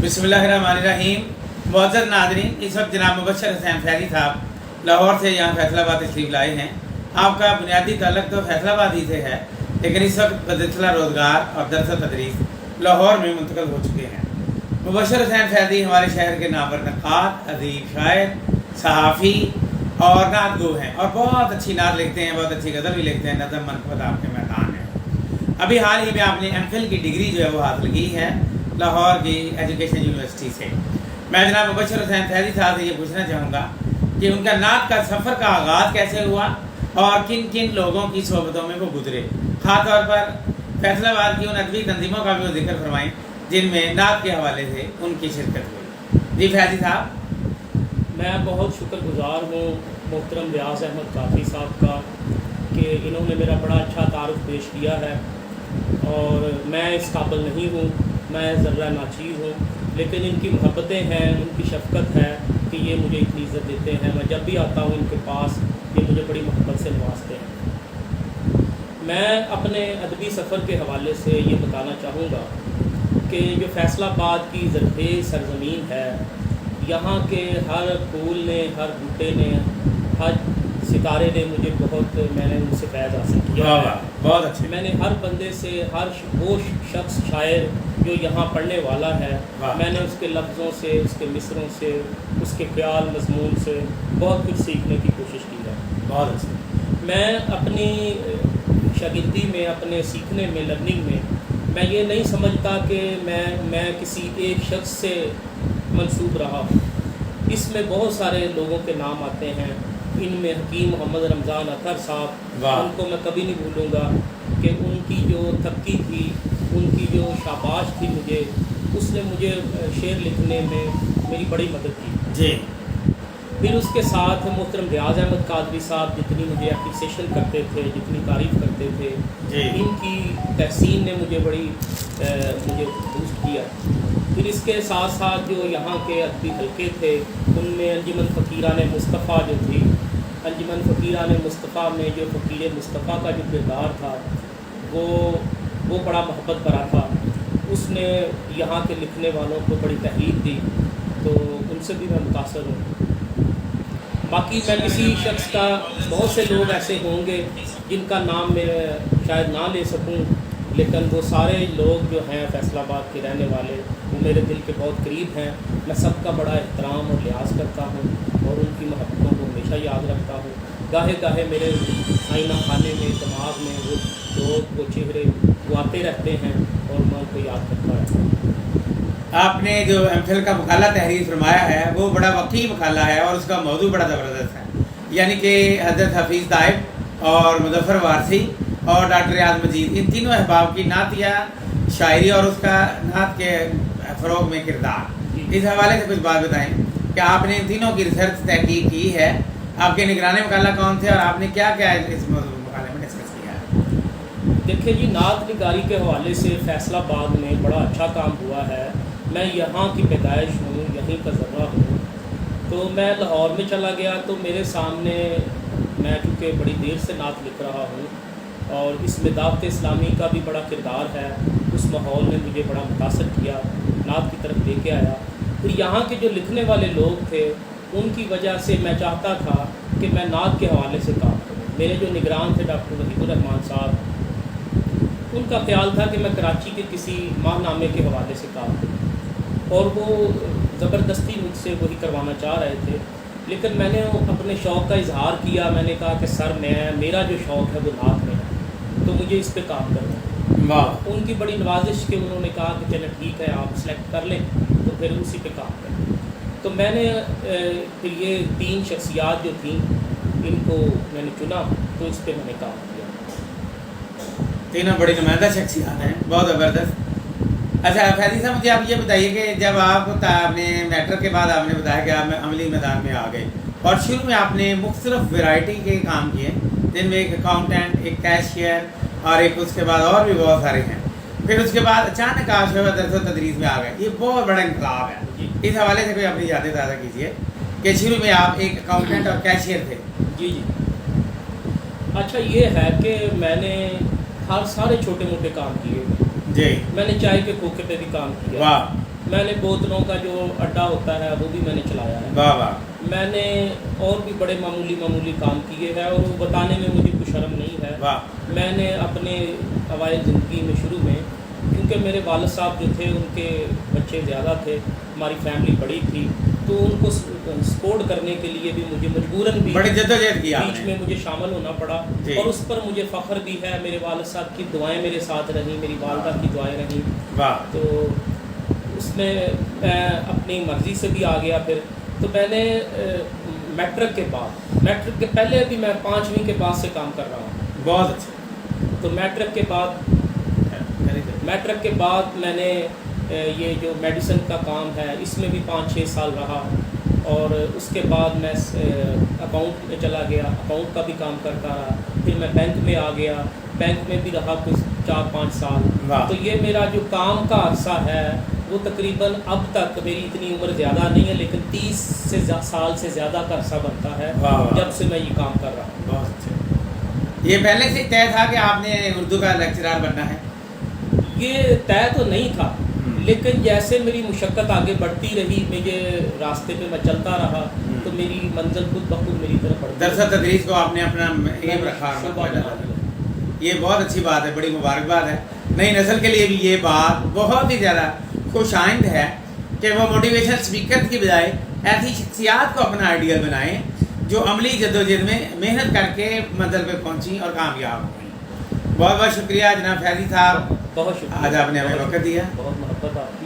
बिस्मिल्लाहिर्रहमानिर्रहीम। मुअज़्ज़ज़ नाज़रीन, इस वक्त जनाब मुबश्शिर हुसैन फैज़ी साहब लाहौर से यहाँ फैसलाबाद तशरीफ़ लाए हैं। आपका बुनियादी ताल्लुक़ तो फैसलाबाद ही से है, लेकिन इस वक्त बसिलसिला रोज़गार और दरस तदरीस लाहौर में मुंतक़िल हो चुके हैं। मुबश्शिर हुसैन फैज़ी हमारे शहर के नामवर नक़ाद, अदीब, शायर, सहाफ़ी और नात गो हैं और बहुत अच्छी नात लिखते हैं, बहुत अच्छी गज़ल भी लिखते हैं। नज़म मनक़बत आपके मैदान है। अभी हाल ही में आपने एमफिल की डिग्री जो है वो हासिल की है लाहौर की एजुकेशन यूनिवर्सिटी से। मैं जनाब मुबश्शिर हुसैन फैज़ी साहब से ये पूछना चाहूँगा कि उनका नात का सफ़र का आगाज़ कैसे हुआ और किन किन लोगों की सोबतों में वो गुजरे। ख़ास तौर पर फैसलाबाद की उन अदबी तंजीमों का भी वो जिक्र फरमाएँ जिनमें नात के हवाले से उनकी शिरकत हुई। जी फैज़ी साहब। मैं बहुत शुक्रगुज़ार हूँ मोहतरम रियाज़ अहमद काफ़ी साहब का कि इन्होंने मेरा बड़ा अच्छा तारुफ पेश किया है और मैं इस काबिल नहीं हूँ, मैं ज़र्रा नाचीज़ हूँ, लेकिन इनकी मोहब्बतें हैं, उनकी शफ़क़त है कि ये मुझे इतनी इज़्ज़त देते हैं। मैं जब भी आता हूँ इनके पास ये मुझे बड़ी मोहब्बत से नवाजते हैं। मैं अपने अदबी सफ़र के हवाले से ये बताना चाहूँगा कि जो फैसलाबाद की ज़रख़ेज़ सरज़मीन है, यहाँ के हर फूल ने, हर बूटे ने, हर सितारे ने मुझे मैंने उनसे फैज़ हासिल किया है। बहुत अच्छे। मैंने हर बंदे से, वो शख्स शायर जो यहाँ पढ़ने वाला है, मैंने उसके लफ्ज़ों से, उसके मिसरों से, उसके ख्याल मज़मून से बहुत कुछ सीखने की कोशिश की है। बहुत अच्छे। मैं अपनी शागिर्दी में, अपने सीखने में, लर्निंग में मैं ये नहीं समझता कि मैं किसी एक शख्स से मंसूब रहा हूँ। इसमें बहुत सारे लोगों के नाम आते हैं। इनमें हकीम मोहम्मद रमज़ान अतर साहब, उनको मैं कभी नहीं भूलूँगा कि उनकी जो तरक्की थी, उनकी जो शाबाश थी मुझे, उसने मुझे शेर लिखने में मेरी बड़ी मदद की जी। फिर उसके साथ मोहतरम रियाज़ अहमद कादरी साहब जितनी मुझे अप्रिसिएशन करते थे, जितनी तारीफ़ करते थे, इनकी तहसीन ने मुझे मुझे बूस्ट किया। फिर इसके साथ साथ जो यहाँ के अदबी हल्के थे, उनमें अंजुमन फ़कीरान मुस्तफ़ा जो थी, अंजुमन फ़कीरान मुस्तफ़ा में जो फ़कीर मुस्तफ़ा का जो किरदार था वो बड़ा मोहब्बत भरा था। उसने यहाँ के लिखने वालों को बड़ी तहरीक दी, तो उनसे भी मैं मुतासर हूँ। बाकी मैं किसी शख्स का, बहुत से लोग ऐसे होंगे जिनका नाम मैं शायद ना ले सकूं, लेकिन वो सारे लोग जो हैं फैसलाबाद के रहने वाले, वो मेरे दिल के बहुत करीब हैं। मैं सबका बड़ा एहतराम और लिहाज करता हूँ और उनकी मोहब्बतों को हमेशा याद रखता हूँ। गाहे गाहे मेरे आईना खाने में, दिमाग में वो लोग, वो चेहरे वो आते रहते हैं और मैं उनको याद करता रहता हूँ। आपने जो एमफिल का मकाला तहरीर फरमाया है वो बड़ा वक़ी मकाला है और उसका मौजू बड़ा ज़बरदस्त है, यानी कि हज़रत हफीज़ ताइब और मुज़फ़्फ़र वारसी और डॉक्टर रियाज़ मजीद, इन तीनों अहबाब की नात या शायरी और उसका नात के फ़रोग़ में किरदार, इस हवाले से कुछ बात बताएं कि आपने इन तीनों की रिसर्च तहकीक की है। आपके निगरान मकाला कौन थे और आपने क्या क्या इस मकाले में डिस्कस किया है? देखिए जी, नात निगारी के हवाले से फैसलाबाद में बड़ा अच्छा काम हुआ है। मैं यहाँ की पैदाइश हूँ, यहीं का ज़र्रा हूँ। तो मैं लाहौर में चला गया तो मेरे सामने, मैं चूँकि बड़ी देर से नात लिख रहा हूँ और इसमें दावत इस्लामी का भी बड़ा किरदार है, उस माहौल ने मुझे बड़ा मुतासर किया, नात की तरफ लेके आया। फिर यहाँ के जो लिखने वाले लोग थे, उनकी वजह से मैं चाहता था कि मैं नात के हवाले से काम करूँ। मेरे जो निगरान थे डॉक्टर वहीदुर्रहमान साहब, उनका ख्याल था कि मैं कराची के किसी माहनामे के हवाले से काम करूँ और वो ज़बरदस्ती मुझसे वही करवाना चाह रहे थे, लेकिन मैंने अपने शौक़ का इजहार किया। मैंने कहा कि सर मेरा जो शौक़ है वो नात में है, तो मुझे इस पे काम करना है। वाह। उनकी बड़ी नवाजिश के उन्होंने कहा कि चलो ठीक है, आप सेलेक्ट कर लें, तो फिर उसी पे काम करें। तो मैंने फिर ये 3 शख्सियात जो थी इनको मैंने चुना, तो इस पर मैंने काम किया। तीनों बड़ी नुमाइंदा शख्सियात हैं, बहुत ज़बरदस्त। अच्छा फैज़ी साहब, मुझे आप ये बताइए कि जब आप अपने मैट्रिक के बाद आपने बताया कि आप अमली मैदान में आ गए और शुरू में आपने मुख्तलिफ वैरायटी के काम किए, जिनमें एक अकाउंटेंट, एक कैशियर और एक उसके बाद और भी बहुत सारे हैं। फिर उसके बाद अचानक आप जो है दरस तदरीस में आ गए, ये बहुत बड़ा इनकलाब है। इस हवाले से कोई अपनी यादें ताज़ा कीजिए कि शुरू में आप एक अकाउंटेंट और कैशियर थे। जी। अच्छा, ये है कि मैंने हर सारे छोटे मोटे काम किए जी। मैंने चाय के खोखे पे भी काम किया, वाह मैंने बोतलों का जो अड्डा होता है वो भी मैंने चलाया है, वाह वाह मैंने और भी बड़े मामूली काम किए हैं और वो बताने में मुझे कुछ शर्म नहीं है। वाह। मैंने अपने अवाइल ज़िंदगी में शुरू में, क्योंकि मेरे वालिद साहब जो थे उनके बच्चे ज़्यादा थे, हमारी फैमिली बड़ी थी, तो उनको सपोर्ट करने के लिए भी मुझे मजबूरन भी बड़ी जद्दोजहद की बीच आपने। में मुझे शामिल होना पड़ा जी। और उस पर मुझे फ़ख्र भी है। मेरे वालिद साहब की दुआएं मेरे साथ रहीं, मेरी वालदा की दुआएं रहीं, वाह। तो उसमें मैं अपनी मर्ज़ी से भी आ गया। फिर तो मैंने मैट्रिक के बाद, मैट्रिक के पहले भी मैं 5वीं के बाद से काम कर रहा हूँ। बहुत अच्छा। तो मैट्रिक के बाद मैंने ये जो मेडिसिन का काम है इसमें भी 5-6 साल रहा और उसके बाद मैं अकाउंट में चला गया, अकाउंट का भी काम करता रहा। फिर मैं बैंक में आ गया, बैंक में भी रहा कुछ 4-5 साल। तो ये मेरा जो काम का अरसा है वो तकरीबन अब तक, मेरी इतनी उम्र ज़्यादा नहीं है लेकिन 30 साल से ज़्यादा का अरसा बनता है जब से मैं ये काम कर रहा हूँ। बहुत अच्छा। ये पहले से तय था कि आपने उर्दू का लेक्चरर बनना है? ये तय तो नहीं था, लेकिन जैसे मेरी मुशक्क़त आगे बढ़ती रही, मुझे रास्ते पे मैं चलता रहा तो मेरी मंजिल खुद ब खुद मेरी तरफ बढ़ती। दरअसल तदरीस को आपने अपना एम रखा, ये बहुत अच्छी बात है, बड़ी मुबारकबाद है। नई नस्ल के लिए भी ये बात बहुत ही ज़्यादा खुशाइंद है कि वो मोटिवेशनल स्पीकर की बजाय ऐसी शख्सियात को अपना आइडियल बनाएं जो अमली जद्दोजहद में मेहनत करके मंजिल पे पहुंची और कामयाब हुई। बहुत बहुत शुक्रिया जनाब फैजी साहब, बहुत शुक्रिया, आज आपने हमें वक्त दिया। बहुत मोहब्बत आपकी।